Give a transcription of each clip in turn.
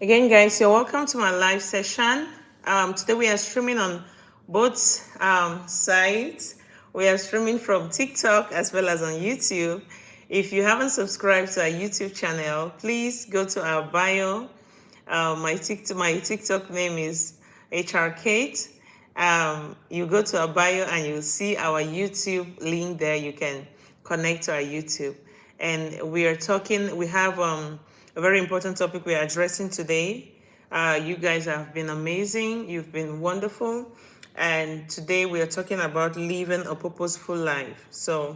Again, guys, you're welcome to my live session. Today we are streaming on both sides. We are streaming from TikTok as well as on YouTube. If you haven't subscribed to our YouTube channel, please go to our bio. My TikTok name is HR Kate. You go to our bio and you'll see our YouTube link there. You can connect to our YouTube. And we have a very important topic we are addressing today. You guys have been amazing. You've been wonderful. And today we are talking about living a purposeful life. So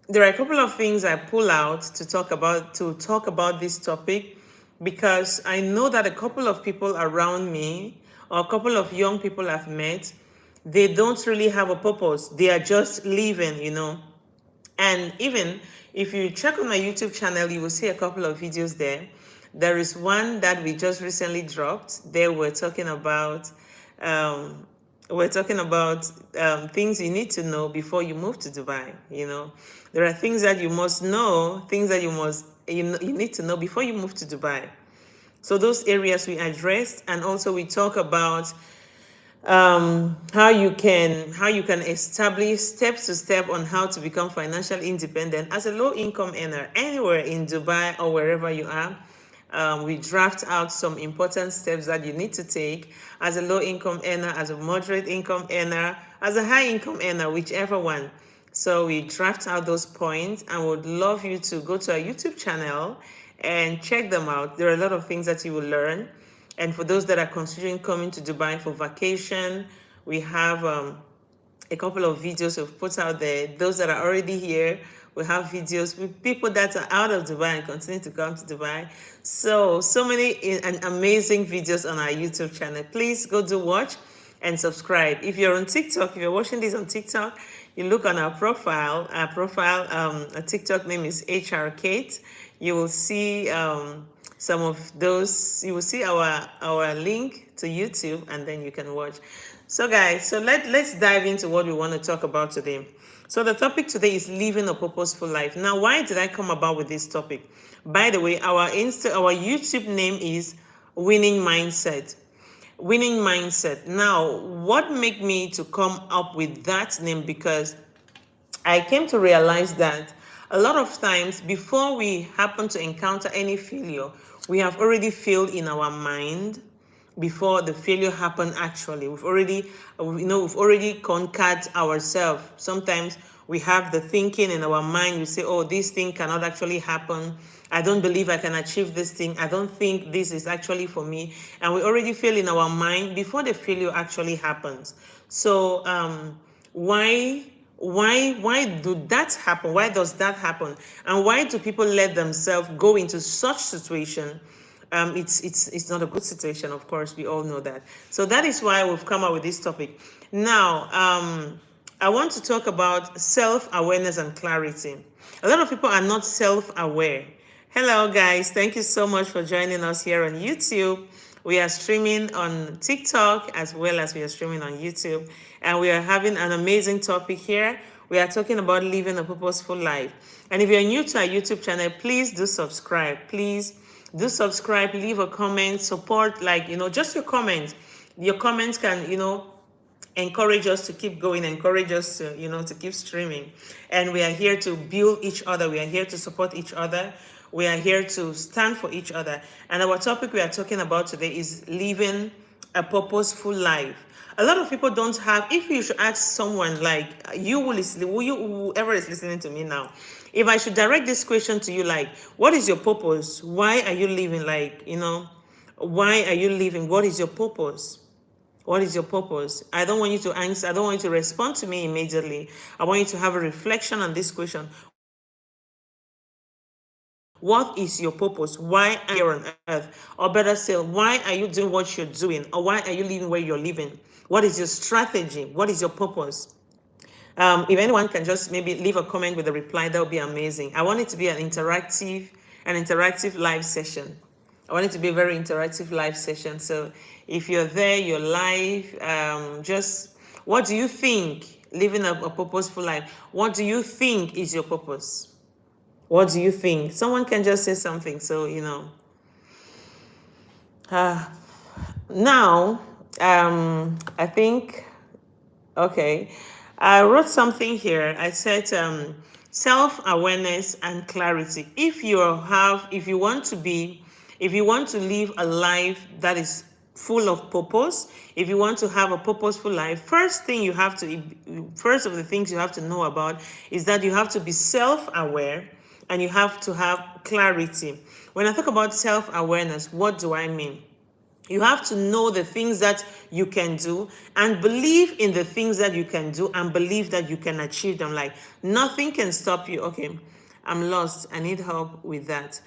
there are a couple of things I pull out to talk about this topic because I know that a couple of people around me or a couple of young people I've met, they don't really have a purpose. They are just living. And even if you check on my YouTube channel, you will see a couple of videos there. There is one that we just recently dropped. There um, we're talking about things you need to know before you move to Dubai. There are things that you must know, things that you need to know before you move to Dubai. So those areas we addressed, and also we talk about how you can establish steps to step on how to become financially independent as a low income earner anywhere in Dubai or wherever you are. We draft out some important steps that you need to take as a low income earner, as a moderate income earner, as a high income earner, whichever one. So we draft out those points and would love you to go to our YouTube channel and check them out. There are a lot of things that you will learn. And for those that are considering coming to Dubai for vacation, we have a couple of videos we've put out there. Those that are already here, we have videos with people that are out of Dubai and continue to come to Dubai. So many and amazing videos on our YouTube channel. Please go do watch and subscribe. If you're on TikTok, if you're watching this on TikTok, you look on our profile. Our TikTok name is HR Kate. You will see some of those. You will see our link to YouTube, and then you can watch. So guys, let's dive into what we want to talk about today. So the topic today is living a purposeful life. Now, why did I come about with this topic? By the way, our YouTube name is Winning Mindset. Winning Mindset. Now, what made me to come up with that name? Because I came to realize that a lot of times before we happen to encounter any failure, we have already failed in our mind before the failure happened. Actually, we've already conquered ourselves. Sometimes we have the thinking in our mind. We say, oh, this thing cannot actually happen. I don't believe I can achieve this thing. I don't think this is actually for me. And we already fail in our mind before the failure actually happens. So why do that happen? Why does that happen? And why do people let themselves go into such situation? It's not a good situation, of course. We all know that. So that is why we've come up with this topic. Now, I want to talk about self-awareness and clarity. A lot of people are not self-aware. Hello, guys. Thank you so much for joining us here on YouTube. We are streaming on TikTok as well as we are streaming on YouTube. And we are having an amazing topic here. We are talking about living a purposeful life. And if you're new to our YouTube channel, please do subscribe. Please do subscribe, leave a comment, support, just your comments. Your comments can, encourage us to keep going, encourage us to keep streaming. And we are here to build each other. We are here to support each other. We are here to stand for each other. And our topic we are talking about today is living a purposeful life. A lot of people don't have. If you should ask someone like whoever is listening to me now, if I should direct this question to you, like, what is your purpose? Why are you living? Why are you living? What is your purpose? What is your purpose? I don't want you to answer. I don't want you to respond to me immediately. I want you to have a reflection on this question. What is your purpose? Why are you here on earth? Or better still, why are you doing what you're doing? Or why are you living where you're living? What is your strategy? What is your purpose? If anyone can just maybe leave a comment with a reply, that would be amazing. I want it to be an interactive live session. I want it to be a very interactive live session. So if you're there, you're live, just what do you think living a purposeful life? What do you think is your purpose? What do you think? Someone can just say something. So, Now, I think, okay, I wrote something here. I said self-awareness and clarity. If you want to live a life that is full of purpose, if you want to have a purposeful life, first of the things you have to know about is that you have to be self-aware and you have to have clarity. When I talk about self-awareness, what do I mean? You have to know the things that you can do and believe in the things that you can do and believe that you can achieve them. Like nothing can stop you. Okay, I'm lost. I need help with that.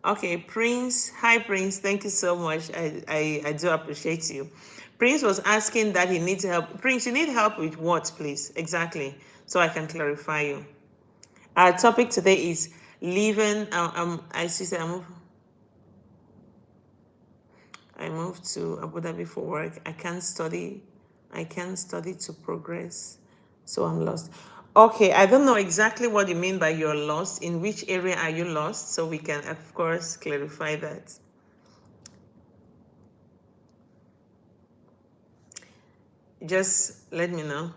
Okay, Prince. Hi, Prince. Thank you so much. I do appreciate you. Prince was asking that he needs help. Prince, you need help with what, please? Exactly. So I can clarify you. Our topic today is living. I see. I moved to Abu Dhabi for work. I can't study. I can't study to progress. So I'm lost. Okay, I don't know exactly what you mean by you're lost. In which area are you lost? So we can, of course, clarify that. Just let me know.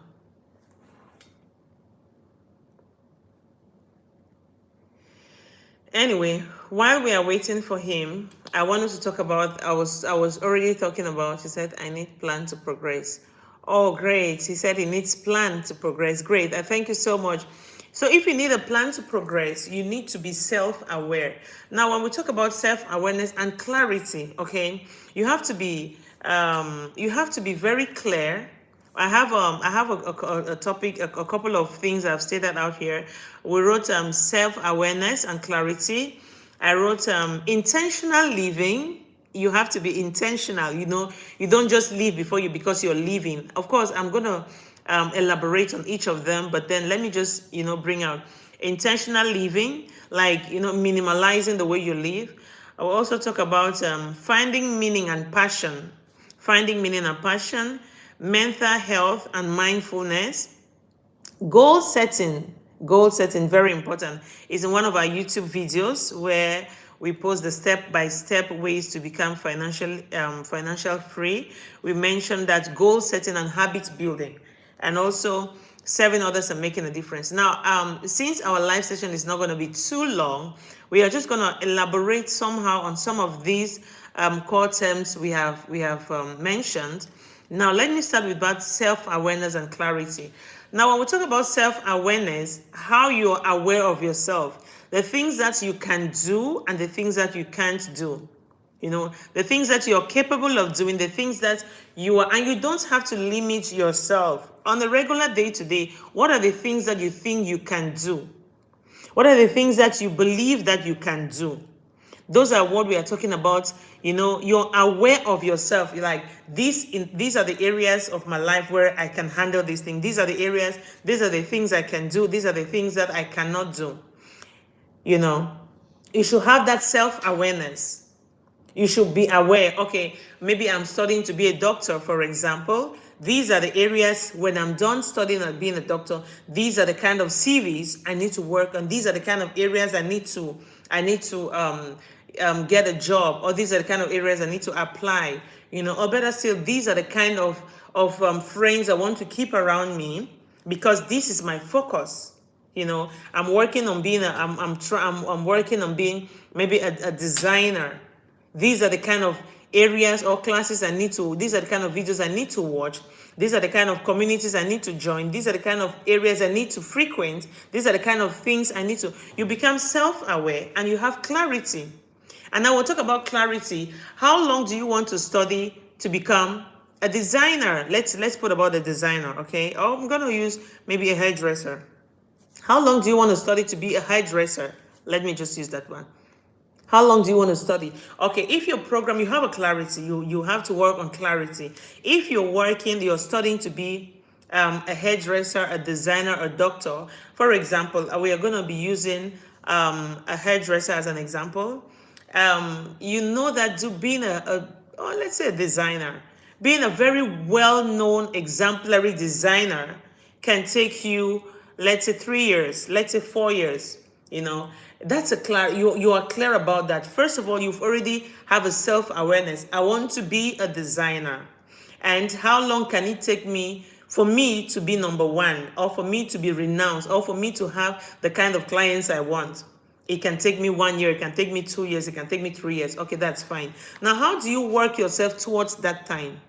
Anyway, while we are waiting for him, I wanted to talk about, I was already talking about, he said, I need plan to progress. Oh, great. He said he needs plan to progress. Great. I thank you so much. So if you need a plan to progress, you need to be self-aware. Now, when we talk about self-awareness and clarity, okay, you have to be very clear. I have a topic, a couple of things I've stated out here. We wrote self-awareness and clarity. I wrote intentional living. You have to be intentional. You don't just live because you're living. Of course, I'm gonna elaborate on each of them, but then let me just bring out intentional living, like minimalizing the way you live. I will also talk about finding meaning and passion, mental health and mindfulness, goal setting, very important, is in one of our YouTube videos where we post the step-by-step ways to become financial free. We mentioned that goal setting and habit building, and also serving others and making a difference. Now, since our live session is not going to be too long, we are just going to elaborate somehow on some of these core terms we have mentioned. Now, let me start with about self-awareness and clarity. Now, when we talk about self-awareness, how you're aware of yourself, the things that you can do and the things that you can't do. The things that you're capable of doing, the things that you are, and you don't have to limit yourself. On a regular day-to-day, what are the things that you think you can do? What are the things that you believe that you can do? Those are what we are talking about. You're aware of yourself. You're like, these are the areas of my life where I can handle these things. These are the things I can do. These are the things that I cannot do. You should have that self-awareness. You should be aware, okay, maybe I'm studying to be a doctor, for example. These are the areas when I'm done studying and being a doctor, these are the kind of CVs I need to work on. These are the kind of areas I need to get a job, or these are the kind of areas I need to apply, or better still, these are the kind of friends I want to keep around me because this is my focus. I'm working on being I'm working on being maybe a designer. These are the kind of areas or classes these are the kind of videos I need to watch. These are the kind of communities I need to join. These are the kind of areas I need to frequent. These are the kind of things I need to. You become self-aware and you have clarity. And now we'll talk about clarity. How long do you want to study to become a designer? Let's put about the designer, okay? Oh, I'm going to use maybe a hairdresser. How long do you want to study to be a hairdresser? Let me just use that one. How long do you want to study? Okay, if your program, you have a clarity, you have to work on clarity. If you're studying to be a hairdresser, a designer, a doctor, for example, we are going to be using a hairdresser as an example. That being let's say a designer, being a very well-known exemplary designer can take you, let's say 3 years, let's say 4 years. That's a clear, you are clear about that. First of all, you've already have a self-awareness. I want to be a designer. And how long can it take me for me to be number one, or for me to be renowned, or for me to have the kind of clients I want? It can take me 1 year, it can take me 2 years, it can take me 3 years. Okay, that's fine. Now, how do you work yourself towards that time?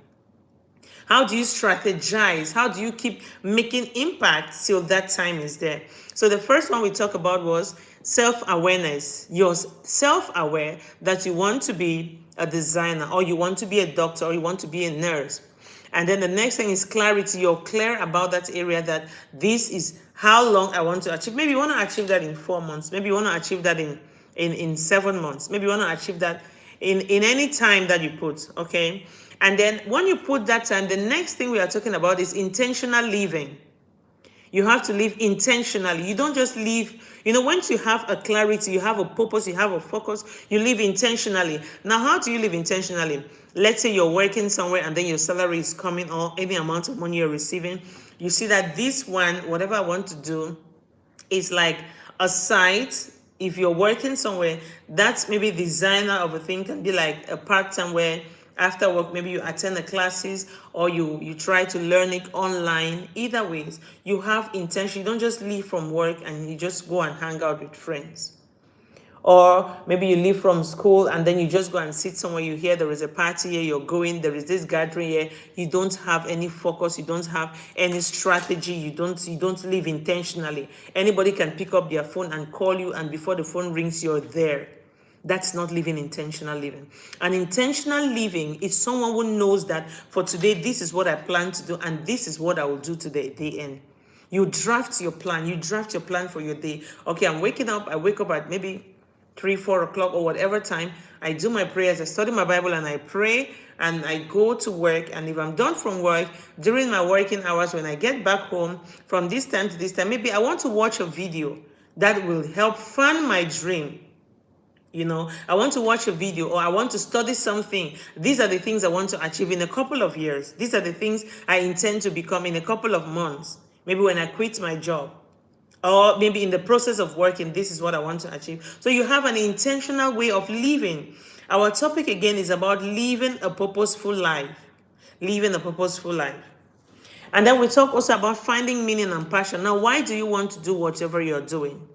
How do you strategize? How do you keep making impact till that time is there? So the first one we talked about was self-awareness. You're self-aware that you want to be a designer, or you want to be a doctor, or you want to be a nurse. And then the next thing is clarity. You're clear about that area, that this is how long I want to achieve. Maybe you want to achieve that in 4 months. Maybe you want to achieve that in 7 months. Maybe you want to achieve that in any time that you put, okay? And then when you put that time, the next thing we are talking about is intentional living. You have to live intentionally. You don't just live, once you have a clarity, you have a purpose, you have a focus, you live intentionally. Now, how do you live intentionally? Let's say you're working somewhere and then your salary is coming, or any amount of money you're receiving. You see that this one, whatever I want to do, is like a site. If you're working somewhere, that's maybe designer of a thing, can be like a part-time where after work, maybe you attend the classes, or you try to learn it online. Either ways, you have intention. You don't just leave from work and you just go and hang out with friends. Or maybe you leave from school and then you just go and sit somewhere. You hear there is a party here, you're going, there is this gathering here. You don't have any focus, you don't have any strategy, you don't live intentionally. Anybody can pick up their phone and call you, and before the phone rings, you're there. That's not living intentional living. An intentional living is someone who knows that for today, this is what I plan to do, and this is what I will do today, day end. You draft your plan. You draft your plan for your day. Okay, I'm waking up. I wake up at maybe 3-4 o'clock or whatever time. I do my prayers. I study my Bible and I pray, and I go to work. And if I'm done from work, during my working hours, when I get back home, from this time to this time, maybe I want to watch a video that will help fund my dream. I want to watch a video, or I want to study something. These are the things I want to achieve in a couple of years. These are the things I intend to become in a couple of months. Maybe when I quit my job, or maybe in the process of working, this is what I want to achieve. So you have an intentional way of living. Our topic again is about living a purposeful life. Living a purposeful life. And then we talk also about finding meaning and passion. Now, why do you want to do whatever you're doing?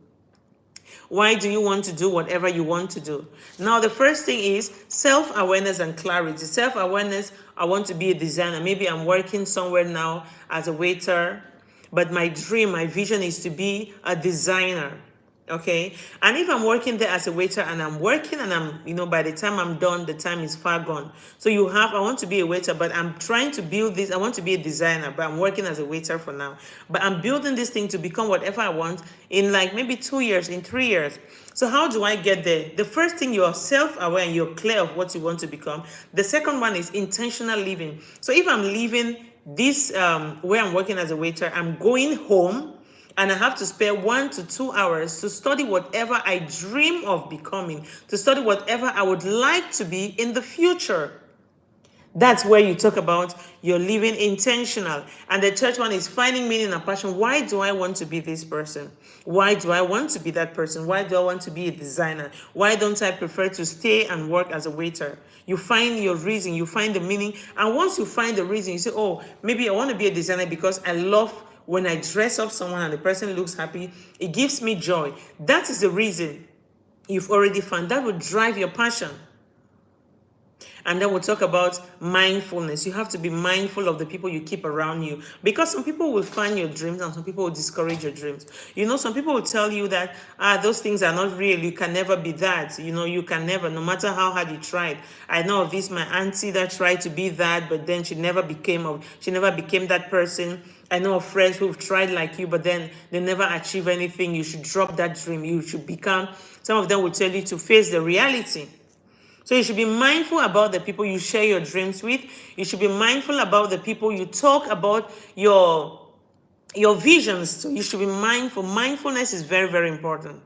Why do you want to do whatever you want to do? Now, the first thing is self-awareness and clarity. Self-awareness, I want to be a designer. Maybe I'm working somewhere now as a waiter, but my dream, my vision is to be a designer. Okay, and if I'm working there as a waiter and I'm working and I'm, by the time I'm done, the time is far gone. So I want to be a waiter, but I'm trying to build this. I want to be a designer, but I'm working as a waiter for now. But I'm building this thing to become whatever I want in like maybe 2 years, in 3 years. So how do I get there? The first thing, you're self-aware and you're clear of what you want to become. The second one is intentional living. So if I'm leaving this, where I'm working as a waiter, I'm going home, and I have to spare 1 to 2 hours to study whatever I dream of becoming, to study whatever I would like to be in the future. That's where you talk about you're living intentional. And the third one is finding meaning and passion. Why do I want to be this person? Why do I want to be that person? Why do I want to be a designer? Why don't I prefer to stay and work as a waiter? You find your reason, you find the meaning. And once you find the reason, you say, oh, maybe I want to be a designer because I love when I dress up someone and the person looks happy. It gives me joy. That is the reason you've already found. That will drive your passion. And then we'll talk about mindfulness. You have to be mindful of the people you keep around you, because some people will find your dreams and some people will discourage your dreams. Some people will tell you that those things are not real. You can never be that. You can never, no matter how hard you tried. I know of this, my auntie that tried to be that, but then she never became that person. I know of friends who've tried like you, but then they never achieve anything. You should drop that dream. You should become, some of them will tell you to face the reality. So you should be mindful about the people you share your dreams with. You should be mindful about the people you talk about your visions to. You should be mindful. Mindfulness is very, very important.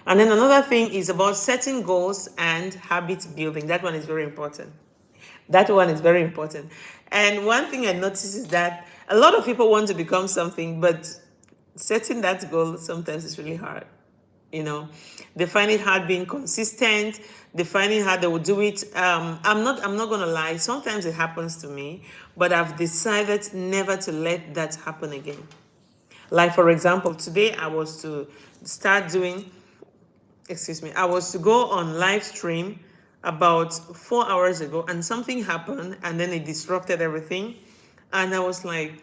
And then another thing is about setting goals and habit building. That one is very important. And one thing I noticed is that a lot of people want to become something, but setting that goal sometimes is really hard. you know. They find it hard being consistent. They find it hard, they will do it. I'm not gonna lie, sometimes it happens to me, but I've decided never to let that happen again. Like, for example, today I was to start doing, excuse me, I was to go on live stream about 4 hours ago, and something happened and then it disrupted everything. And I was like,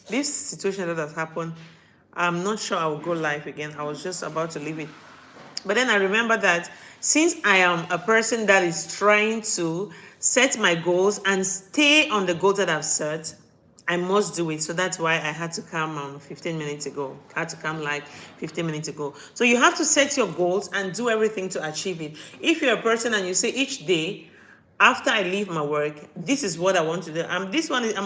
this situation that has happened, I'm not sure I will go live again. I was just about to leave it. But then I remember that since I am a person that is trying to set my goals and stay on the goals that I've set, I must do it. So that's why I had to come 15 minutes ago. I had to come like 15 minutes ago. So you have to set your goals and do everything to achieve it. If you're a person and you say each day, after I leave my work, this is what I want to do. I'm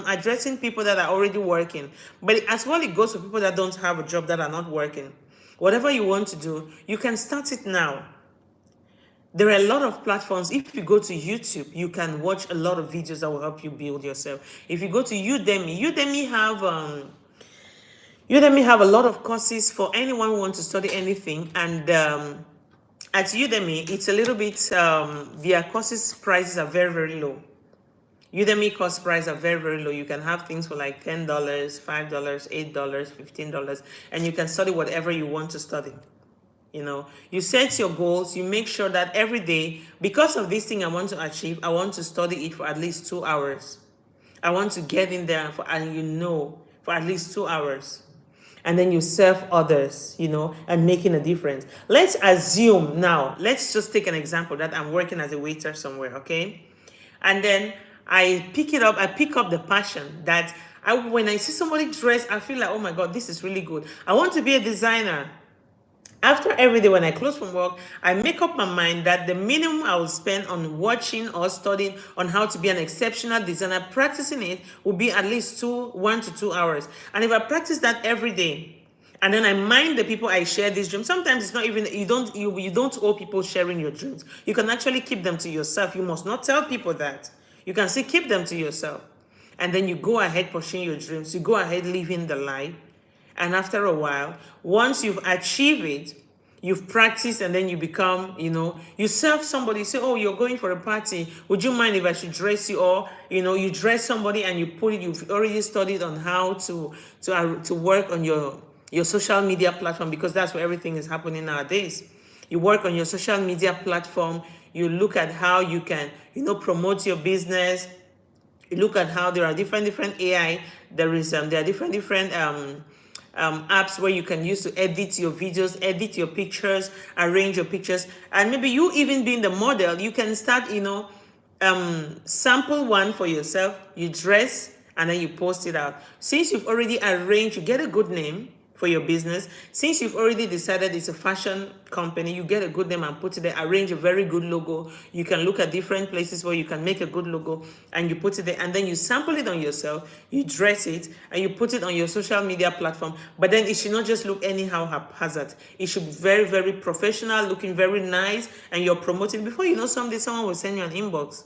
addressing people that are already working. But as well, it goes for people that don't have a job, that are not working. Whatever you want to do, you can start it now. There are a lot of platforms. If you go to YouTube, you can watch a lot of videos that will help you build yourself. If you go to Udemy have a lot of courses for anyone who wants to study anything. And at Udemy, it's a little bit, their courses prices are very, very low. Udemy course price are very, very low. You can have things for like $10, $5, $8, $15, and you can study whatever you want to study. You know, you set your goals, you make sure that every day, because of this thing I want to achieve, I want to study it for at least 2 hours. I want to get in there for at least 2 hours. And then you serve others, and making a difference. Let's assume now, let's just take an example that I'm working as a waiter somewhere, okay? And then I pick up the passion that when I see somebody dress, I feel like, oh my God, this is really good. I want to be a designer. After every day when I close from work, I make up my mind that the minimum I will spend on watching or studying on how to be an exceptional designer, practicing it, will be at least 1 to 2 hours. And if I practice that every day, and then I mind the people I share these dreams. Sometimes it's not even, you don't owe people sharing your dreams. You can actually keep them to yourself. You must not tell people that. You can still keep them to yourself. And then you go ahead pursuing your dreams. You go ahead living the life. And after a while, once you've achieved it, you've practiced, and then you become, you serve somebody, say, oh, you're going for a party. Would you mind if I should dress you? Or, you dress somebody and you've already studied on how to work on your social media platform, because that's where everything is happening nowadays. You work on your social media platform. You look at how you can, promote your business. You look at how there are different AI. There are different apps where you can use to edit your videos, edit your pictures, arrange your pictures. And maybe you even being the model, you can start, sample one for yourself. You dress and then you post it out. Since you've already arranged, you get a good name for your business. Since you've already decided it's a fashion company, you get a good name and put it there. Arrange a very good logo. You can look at different places where you can make a good logo and you put it there, and then you sample it on yourself, you dress it, and you put it on your social media platform. But then it should not just look anyhow haphazard. It should be very, very professional, looking very nice, and you're promoting. Before you know, someday someone will send you an inbox.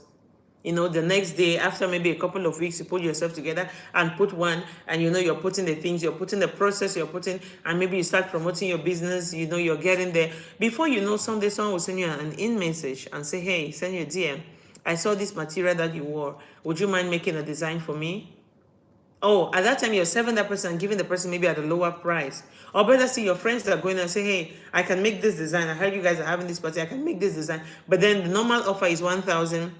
The next day, after maybe a couple of weeks, you put yourself together and put one, and you're putting the things, you're putting the process, and maybe you start promoting your business, you're getting there. Before you know, someday someone will send you an in message and say, hey, send you a DM. I saw this material that you wore. Would you mind making a design for me? Oh, at that time, you're serving that person and giving the person maybe at a lower price. Or better still, your friends that are going and say, hey, I can make this design. I heard you guys are having this party. I can make this design. But then the normal offer is 1,000.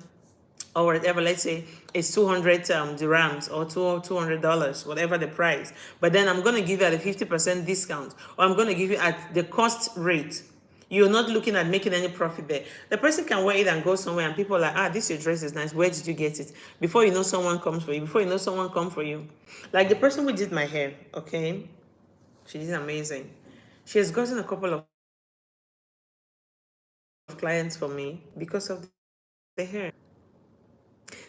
Or whatever, let's say it's 200 dirhams or $200, whatever the price. But then I'm going to give you at a 50% discount, or I'm going to give you at the cost rate. You're not looking at making any profit there. The person can wear it and go somewhere, and people are like, this your dress is nice. Where did you get it? Before you know, someone comes for you. Before you know, someone comes for you. Like the person who did my hair, okay? She did amazing. She has gotten a couple of clients for me because of the hair.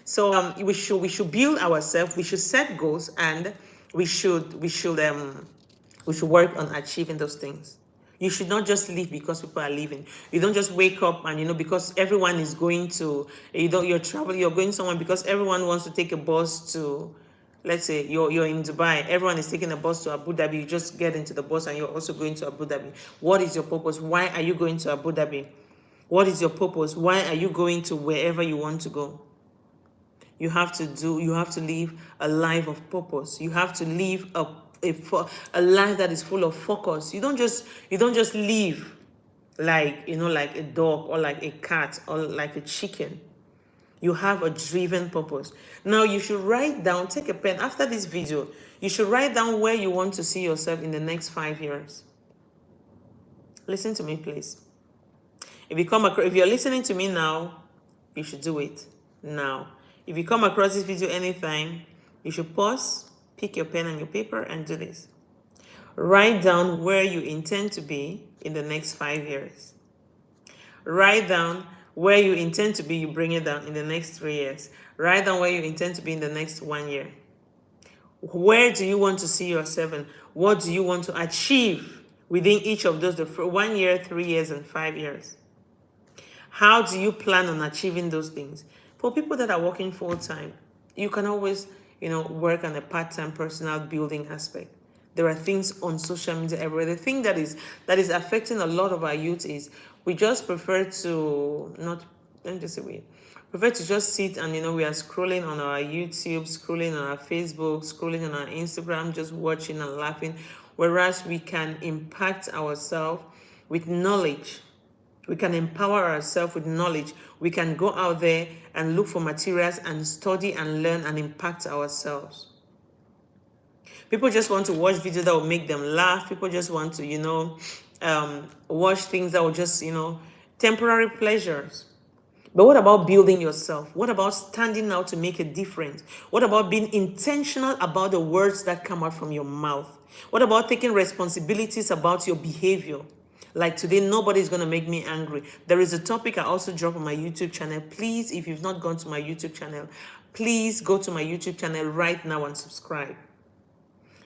So we should build ourselves. We should set goals, and we should work on achieving those things. You should not just live because people are leaving. You don't just wake up and because everyone is going to you're traveling, you're going somewhere because everyone wants to take a bus to Let's say you're in Dubai, everyone is taking a bus to Abu Dhabi, you just get into the bus and you're also going to Abu Dhabi. What is your purpose? Why are you going to Abu Dhabi? What is your purpose? Why are you going to wherever you want to go? You have to live a life of purpose. You have to live a life that is full of focus. You don't just live like, like a dog or like a cat or like a chicken. You have a driven purpose. Now you should write down, take a pen after this video, you should write down where you want to see yourself in the next 5 years. Listen to me, please. If you're listening to me now, you should do it now. If you come across this video anytime, you should pause, pick your pen and your paper and do this. Write down where you intend to be in the next 5 years. Write down where you intend to be, you bring it down in the next 3 years. Write down where you intend to be in the next 1 year. Where do you want to see yourself and what do you want to achieve within each of those, the 1 year, 3 years, and 5 years? How do you plan on achieving those things? For people that are working full-time, you can always, work on a part-time personal building aspect. There are things on social media everywhere. The thing that is affecting a lot of our youth is we just prefer to just sit and we are scrolling on our YouTube, scrolling on our Facebook, scrolling on our Instagram, just watching and laughing, whereas we can impact ourselves with knowledge. We can empower ourselves with knowledge. We can go out there and look for materials and study and learn and impact ourselves. People just want to watch videos that will make them laugh. People just want to, watch things that will just, temporary pleasures. But what about building yourself? What about standing out to make a difference? What about being intentional about the words that come out from your mouth? What about taking responsibilities about your behavior? Like today, nobody's going to make me angry. There is a topic I also drop on my YouTube channel. Please, if you've not gone to my YouTube channel, please go to my YouTube channel right now and subscribe.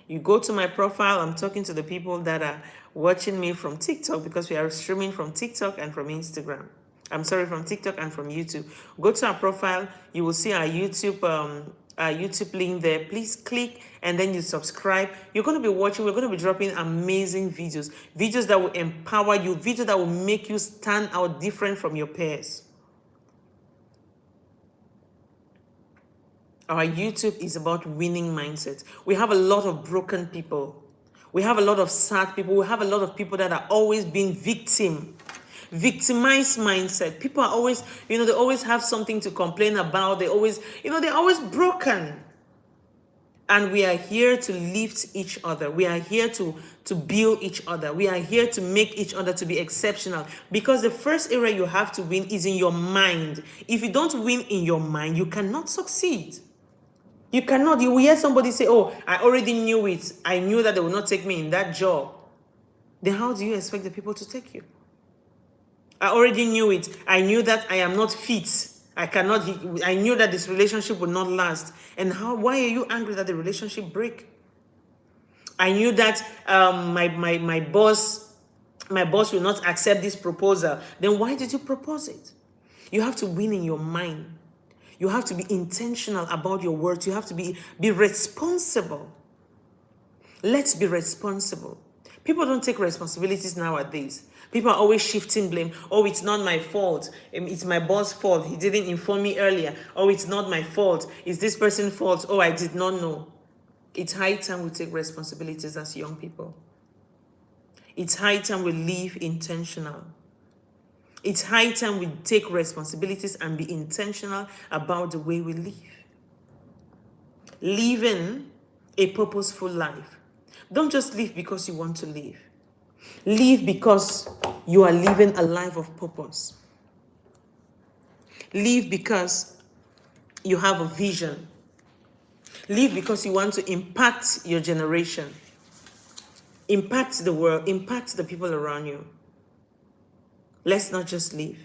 You go to my profile. I'm talking to the people that are watching me from TikTok because we are streaming from TikTok and from Instagram. I'm sorry, from TikTok and from YouTube. Go to our profile. You will see our YouTube link there. Please click and then you subscribe. You're going to be watching. We're going to be dropping amazing videos that will empower you, videos that will make you stand out different from your peers. Our YouTube is about winning mindset. We have a lot of broken people. We have a lot of sad people. We have a lot of people that are always being victimized mindset. People are always, they always have something to complain about. They always, they're always broken. And we are here to lift each other. We are here to build each other. We are here to make each other to be exceptional. Because the first area you have to win is in your mind. If you don't win in your mind, you cannot succeed. You cannot. You will hear somebody say, oh, I already knew it. I knew that they would not take me in that job. Then how do you expect the people to take you? I already knew it. I knew that I am not fit. I knew that this relationship would not last. And why are you angry that the relationship break? I knew that my boss will not accept this proposal. Then why did you propose it? You have to win in your mind. You have to be intentional about your words. You have to be responsible. Let's be responsible. People don't take responsibilities nowadays. People are always shifting blame. Oh, it's not my fault. It's my boss' fault. He didn't inform me earlier. Oh, it's not my fault. It's this person's fault. Oh, I did not know. It's high time we take responsibilities as young people. It's high time we live intentional. It's high time we take responsibilities and be intentional about the way we live. Living a purposeful life. Don't just live because you want to live. Live because you are living a life of purpose. Live because you have a vision. Live because you want to impact your generation. Impact the world. Impact the people around you. Let's not just live.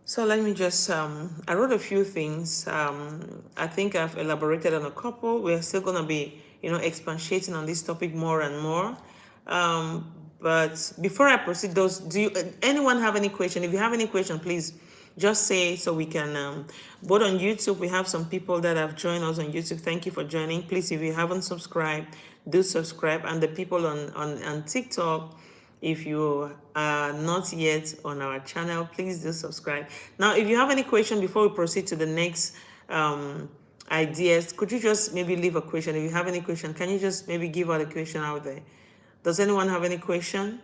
So let me just, I wrote a few things. I think I've elaborated on a couple. We're still going to be, expatiating on this topic more and more. But before I proceed, anyone have any question? If you have any question, please Just say so we can, both on YouTube, we have some people that have joined us on YouTube. Thank you for joining. Please, if you haven't subscribed, do subscribe. And the people on TikTok, if you are not yet on our channel, please do subscribe. Now, if you have any question before we proceed to the next ideas, could you just maybe leave a question? If you have any question, can you just maybe give out a question out there? Does anyone have any question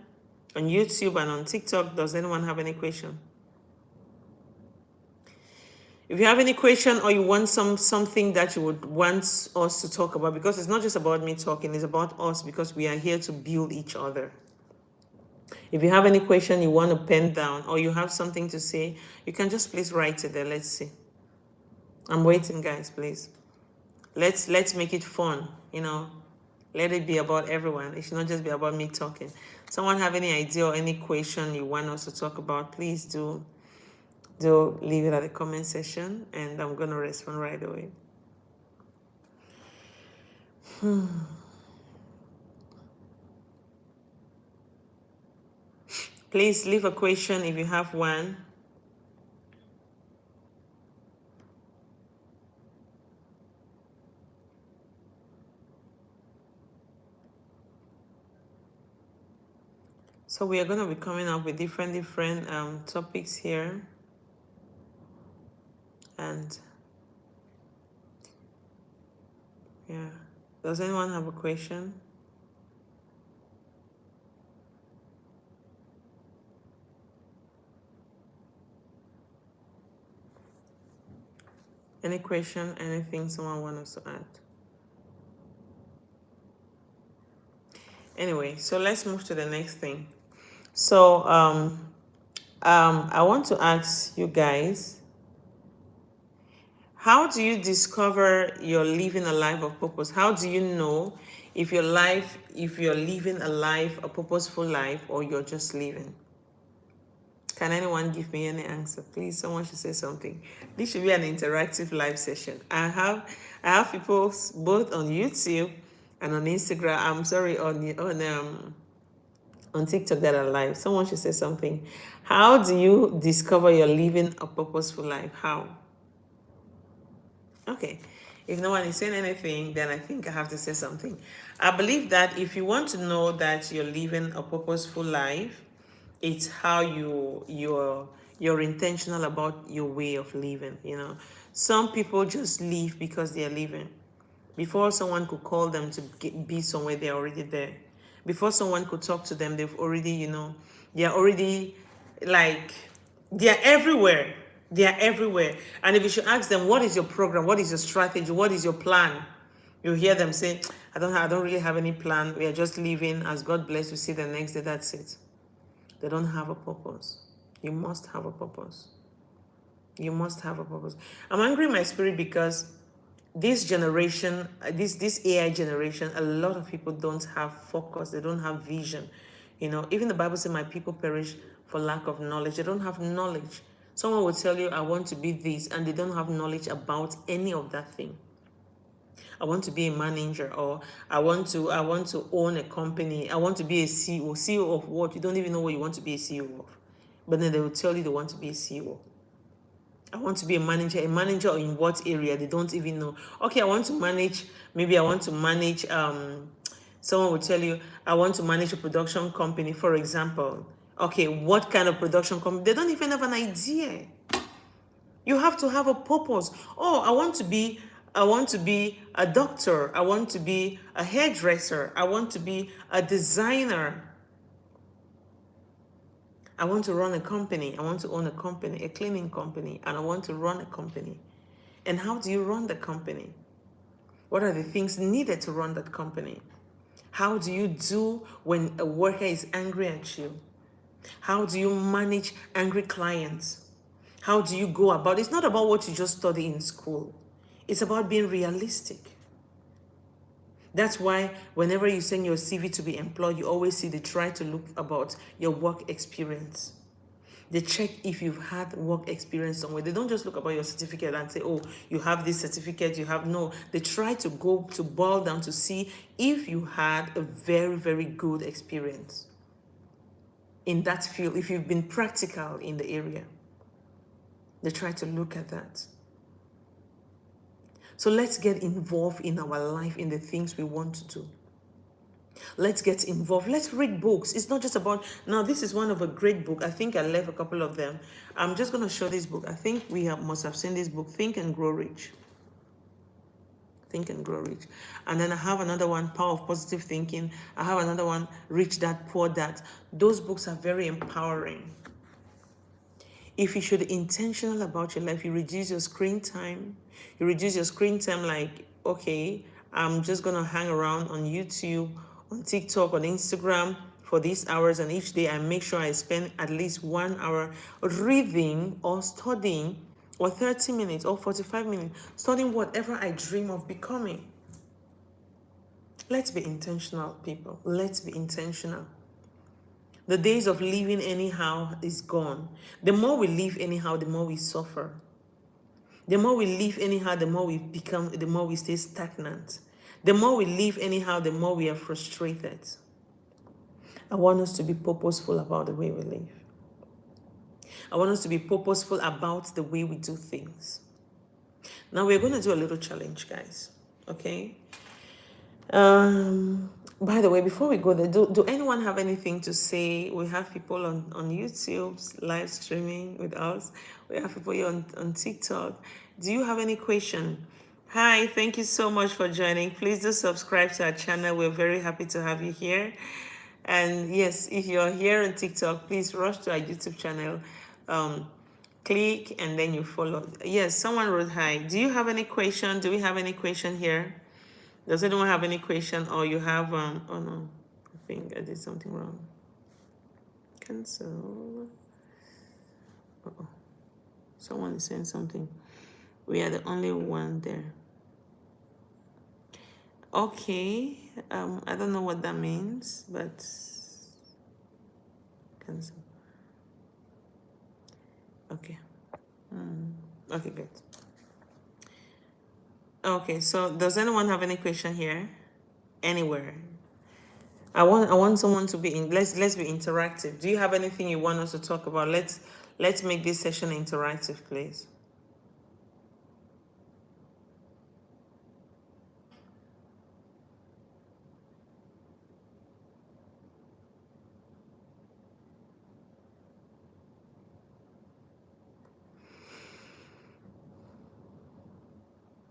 on YouTube and on TikTok? Does anyone have any question? If you have any question or you want something that you would want us to talk about, because it's not just about me talking, it's about us, because we are here to build each other. If you have any question you want to pen down or you have something to say, you can just please write it there. Let's see. I'm waiting, guys, please. Let's make it fun, Let it be about everyone. It should not just be about me talking. Someone have any idea or any question you want us to talk about, please do leave it at the comment section, and I'm going to respond right away. Please leave a question if you have one. So we are going to be coming up with different topics here. And yeah, does anyone have a question? Any question, anything someone wants us to add? Anyway, so let's move to the next thing. So I want to ask you guys, how do you discover you're living a life of purpose? How do you know if you're living a purposeful life, or you're just living? Can anyone give me any answer? Please, someone should say something. This should be an interactive live session. I have people both on YouTube and on Instagram. I'm sorry, on TikTok that are live. Someone should say something. How do you discover you're living a purposeful life? How? Okay. If no one is saying anything, then I think I have to say something. I believe that if you want to know that you're living a purposeful life, it's how you're intentional about your way of living. Some people just live because they're living. Before someone could call them to be somewhere, they're already there. Before someone could talk to them, they've already, they're already like, they're everywhere. They're everywhere. And if you should ask them, what is your program? What is your strategy? What is your plan? You hear them say, I don't really have any plan. We are just living. As God bless, we see the next day. That's it. They don't have a purpose. You must have a purpose. You must have a purpose. I'm angry in my spirit because this generation, this AI generation, a lot of people don't have focus. They don't have vision. Even the Bible says, my people perish for lack of knowledge. They don't have knowledge. Someone will tell you, I want to be this, and they don't have knowledge about any of that thing. I want to be a manager, or I want to own a company. I want to be a CEO. CEO of what? You don't even know what you want to be a CEO of. But then they will tell you they want to be a CEO. I want to be a manager. A manager in what area? They don't even know. Okay, I want to manage, someone will tell you, I want to manage a production company, for example. Okay, what kind of production company? They don't even have an idea. You have to have a purpose. Oh, I want to be a doctor. I want to be a hairdresser. I want to be a designer. I want to run a company. I want to own a company, a cleaning company, and I want to run a company. And how do you run the company? What are the things needed to run that company? How do you do when a worker is angry at you? How do you manage angry clients? How do you go about it? It's not about what you just study in school. It's about being realistic. That's why whenever you send your CV to be employed, you always see they try to look about your work experience. They check if you've had work experience somewhere. They don't just look about your certificate and say, oh, you have this certificate, you have no. They try to go to boil down to see if you had a very, very good experience in that field, if you've been practical in the area. They try to look at that. So let's get involved in our life, in the things we want to do. Let's get involved. Let's read books. It's not just about, now this is one of a great book. I think I left a couple of them. I'm just going to show this book. I think must have seen this book, Think and Grow Rich. Think and Grow Rich. And then I have another one, Power of Positive Thinking. I have another one, Rich Dad, Poor Dad. Those books are very empowering. If you should be intentional about your life, you reduce your screen time. You reduce your screen time like, okay, I'm just going to hang around on YouTube, on TikTok, on Instagram for these hours. And each day I make sure I spend at least 1 hour reading or studying, or 30 minutes or 45 minutes, studying whatever I dream of becoming. Let's be intentional, people. Let's be intentional. The days of living anyhow is gone. The more we live anyhow, the more we suffer. The more we live anyhow, the more we stay stagnant. The more we live anyhow, the more we are frustrated. I want us to be purposeful about the way we live. I want us to be purposeful about the way we do things. Now we're going to do a little challenge, guys. Okay? By the way, before we go there, do anyone have anything to say? We have people on YouTube live streaming with us. We have people here on TikTok. Do you have any question? Hi, thank you so much for joining. Please do subscribe to our channel. We're very happy to have you here. And yes, if you're here on TikTok, please rush to our YouTube channel. Click and then you follow. Yes, someone wrote hi. Do you have any question? Do we have any question here? Does anyone have any question, or you have oh no, I think I did something wrong. Cancel. Uh-oh. Someone is saying something. We are the only one there. Okay. I don't know what that means, but cancel. Okay. Okay, good. Okay, so does anyone have any question here? Anywhere? I want someone to be in. Let's be interactive. Do you have anything you want us to talk about? Let's make this session interactive, please.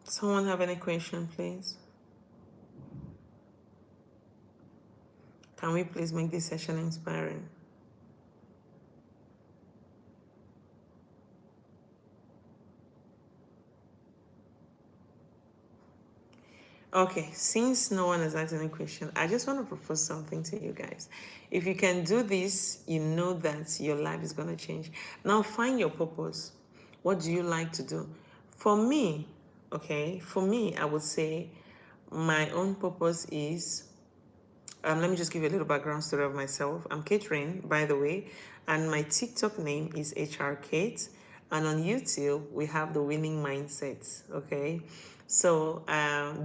Someone have any question, please? Can we please make this session inspiring? Okay, since no one has asked any question, I just want to propose something to you guys. If you can do this, you know that your life is going to change. Now find your purpose. What do you like to do? For me, I would say my own purpose is, let me just give you a little background story of myself. I'm Catherine, by the way, and my TikTok name is HR Kate. And on YouTube, we have the winning mindset, okay? So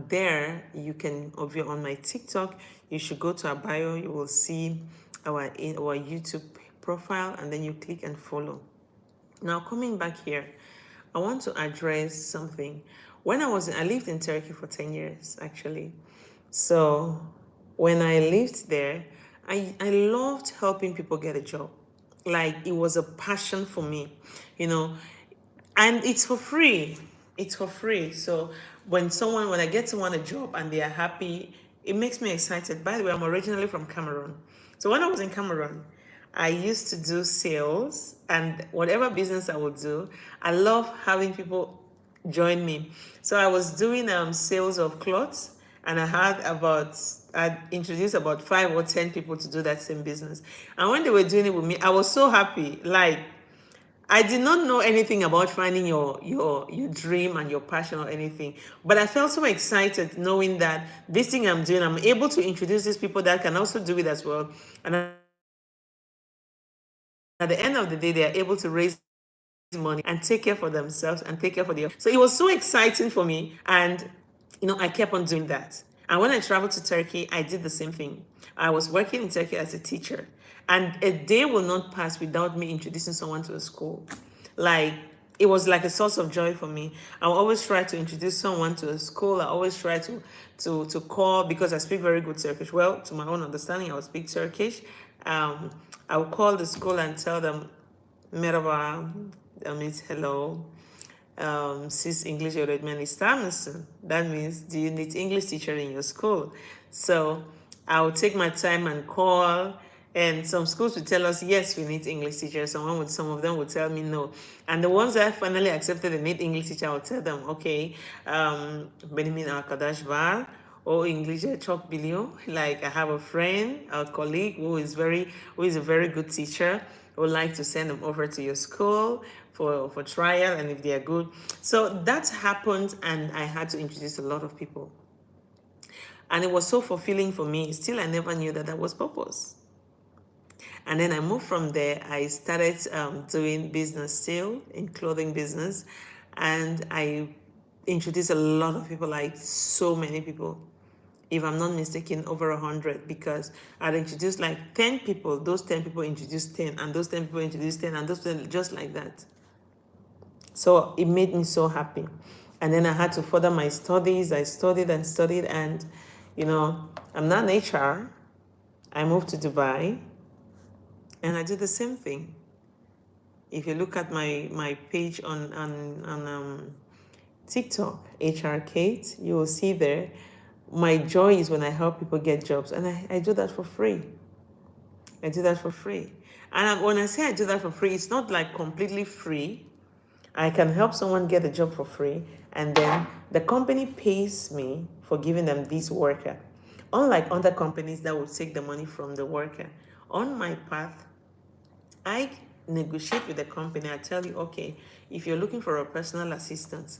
there, you can, if you're on my TikTok, you should go to our bio. You will see our YouTube profile, and then you click and follow. Now, coming back here, I want to address something. When I lived in Turkey for 10 years, actually. So when I lived there, I loved helping people get a job. Like, it was a passion for me, and it's for free. It's for free. So when I get someone a job and they are happy, it makes me excited. By the way, I'm originally from Cameroon. So when I was in Cameroon, I used to do sales, and whatever business I would do, I love having people join me. So I was doing sales of clothes, and I introduced about 5 or 10 people to do that same business. And when they were doing it with me, I was so happy. Like, I did not know anything about finding your dream and your passion or anything, but I felt so excited knowing that this thing I'm doing, I'm able to introduce these people that can also do it as well. And at the end of the day, they are able to raise money and take care for themselves and take care for the. So it was so exciting for me, and I kept on doing that. And when I traveled to Turkey, I did the same thing. I was working in Turkey as a teacher, and a day will not pass without me introducing someone to a school. Like, it was like a source of joy for me. I will always try to introduce someone to a school. I always try to call, because I speak very good Turkish. Well, to my own understanding, I will speak Turkish. Um, I will call the school and tell them, Merhaba, that means hello. Siz İngiliz öğretmeni ister misin? That means, do you need English teacher in your school? So I will take my time and call. And some schools would tell us, yes, we need English teachers. Some of them would tell me no. And the ones that I finally accepted they need English teacher, I would tell them, okay, benim arkadaş var. O İngilizce çok biliyor. Like, I have a friend, a colleague who is a very good teacher. I would like to send them over to your school for trial, and if they are good. So that happened, and I had to introduce a lot of people. And it was so fulfilling for me. Still, I never knew that was purpose. And then I moved from there. I started doing business still, in clothing business. And I introduced a lot of people, like so many people. If I'm not mistaken, over 100, because I'd introduced like 10 people. Those 10 people introduced 10, and those 10 people introduced 10, and those 10, just like that. So it made me so happy. And then I had to further my studies. I studied and studied, and I'm not an HR. I moved to Dubai, and I did the same thing. If you look at my page on TikTok, HR Kate, you will see there. My joy is when I help people get jobs, and I do that for free. I do that for free. And when I say I do that for free, it's not like completely free. I can help someone get a job for free, and then the company pays me for giving them this worker. Unlike other companies that will take the money from the worker. On my path, I negotiate with the company. I tell you, okay, if you're looking for a personal assistant,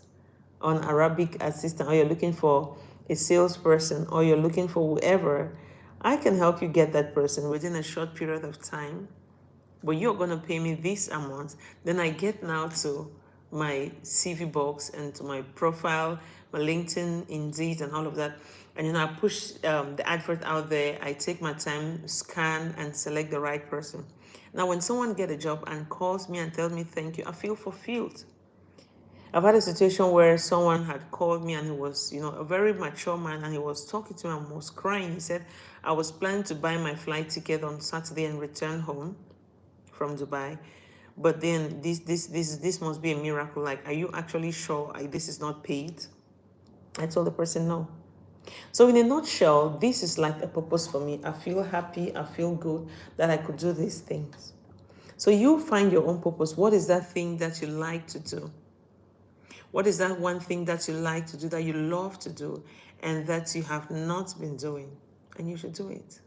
an Arabic assistant, or you're looking for a salesperson, or you're looking for whoever, I can help you get that person within a short period of time, but you're going to pay me this amount. Then I get now to my CV box and to my profile, my LinkedIn, Indeed, and all of that. And I push the advert out there. I take my time, scan, and select the right person. Now, when someone gets a job and calls me and tells me thank you, I feel fulfilled. I've had a situation where someone had called me, and he was, a very mature man, and he was talking to me and was crying. He said, I was planning to buy my flight ticket on Saturday and return home from Dubai. But then this must be a miracle. Like, are you actually sure this is not paid? I told the person no. So in a nutshell, this is like a purpose for me. I feel happy, I feel good that I could do these things. So you find your own purpose. What is that thing that you like to do? What is that one thing that you like to do, that you love to do, and that you have not been doing? And you should do it.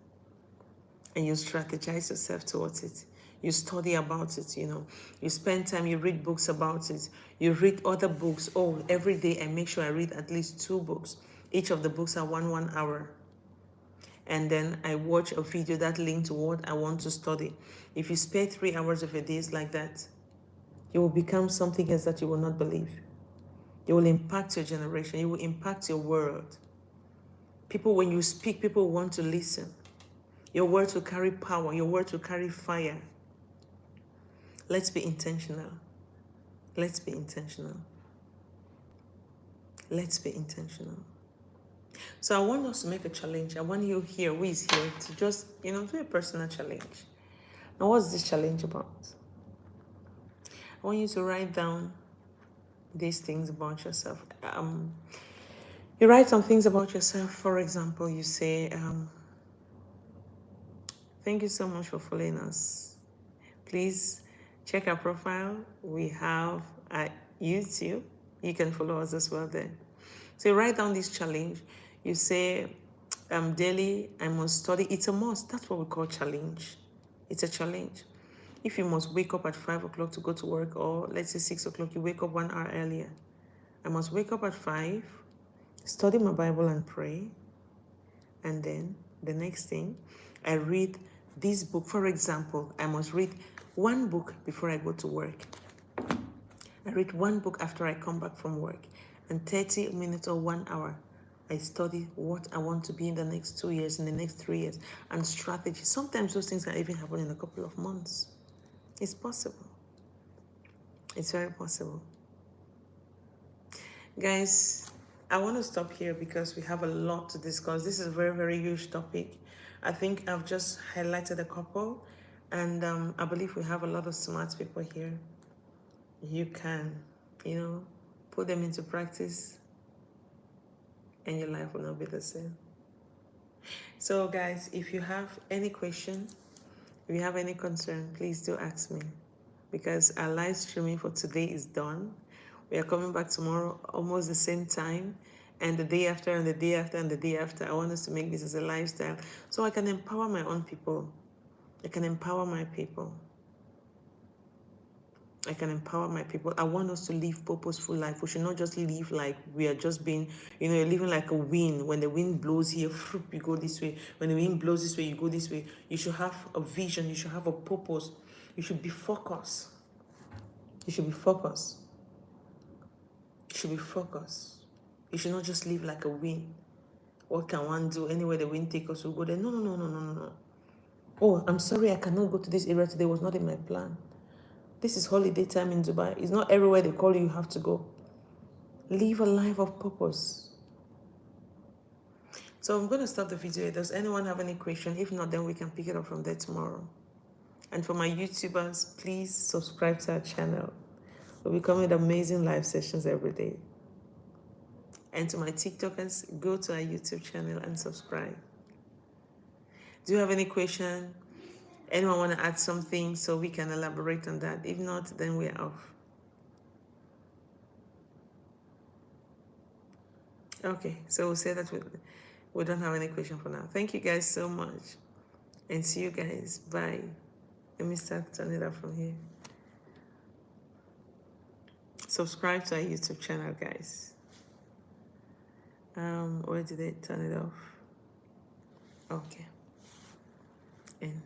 And you strategize yourself towards it. You study about it, You spend time, you read books about it. You read other books. Oh, every day I make sure I read at least 2 books. Each of the books are 1 hour. And then I watch a video that linked to what I want to study. If you spare 3 hours of a day like that, you will become something else that you will not believe. You will impact your generation. You will impact your world. People, when you speak, people want to listen. Your words will carry power. Your words will carry fire. Let's be intentional. Let's be intentional. Let's be intentional. So I want us to make a challenge. I want you here, who is here, to just, do a personal challenge. Now, what's this challenge about? I want you to write down these things about yourself. You write some things about yourself. For example, you say, thank you so much for following us. Please check our profile. We have a YouTube. You can follow us as well there. So you write down this challenge. You say, daily, I must study. It's a must. That's what we call challenge. It's a challenge. If you must wake up at 5 o'clock to go to work, or let's say 6 o'clock, you wake up 1 hour earlier. I must wake up at 5, study my Bible and pray. And then the next thing, I read this book. For example, I must read 1 book before I go to work. I read 1 book after I come back from work. And 30 minutes or 1 hour, I study what I want to be in the next 2 years, in the next 3 years, and strategy. Sometimes those things can even happen in a couple of months. It's possible. It's very possible. Guys, I want to stop here because we have a lot to discuss. This is a very, very huge topic. I think I've just highlighted a couple, and I believe we have a lot of smart people here. You can, put them into practice, and your life will not be the same. So, guys, if you have any question, if you have any concern, please do ask me, because our live streaming for today is done. We are coming back tomorrow almost the same time, and the day after, and the day after, and the day after. I want us to make this as a lifestyle so I can empower my own people. I can empower my people. I can empower my people. I want us to live purposeful life. We should not just live like we are just being, you're living like a wind. When the wind blows here, you go this way. When the wind blows this way, you go this way. You should have a vision. You should have a purpose. You should be focused. You should be focused. You should be focused. You should not just live like a wind. What can one do? Anywhere the wind takes us, we'll go there. No, no, no, no, no, no. Oh, I'm sorry, I cannot go to this area today. It was not in my plan. This is holiday time in Dubai. It's not everywhere they call you have to go. Live a life of purpose. So I'm going to stop the video. Does anyone have any question? If not, then we can pick it up from there tomorrow. And for my YouTubers, please subscribe to our channel. We'll be coming with amazing live sessions every day. And to my TikTokers, go to our YouTube channel and subscribe. Do you have any question? Anyone want to add something so we can elaborate on that? If not, then we're off. Okay, so we'll say that we don't have any question for now. Thank you guys so much. And see you guys. Bye. Let me start turning it up from here. Subscribe to our YouTube channel, guys. Where did they turn it off? Okay. And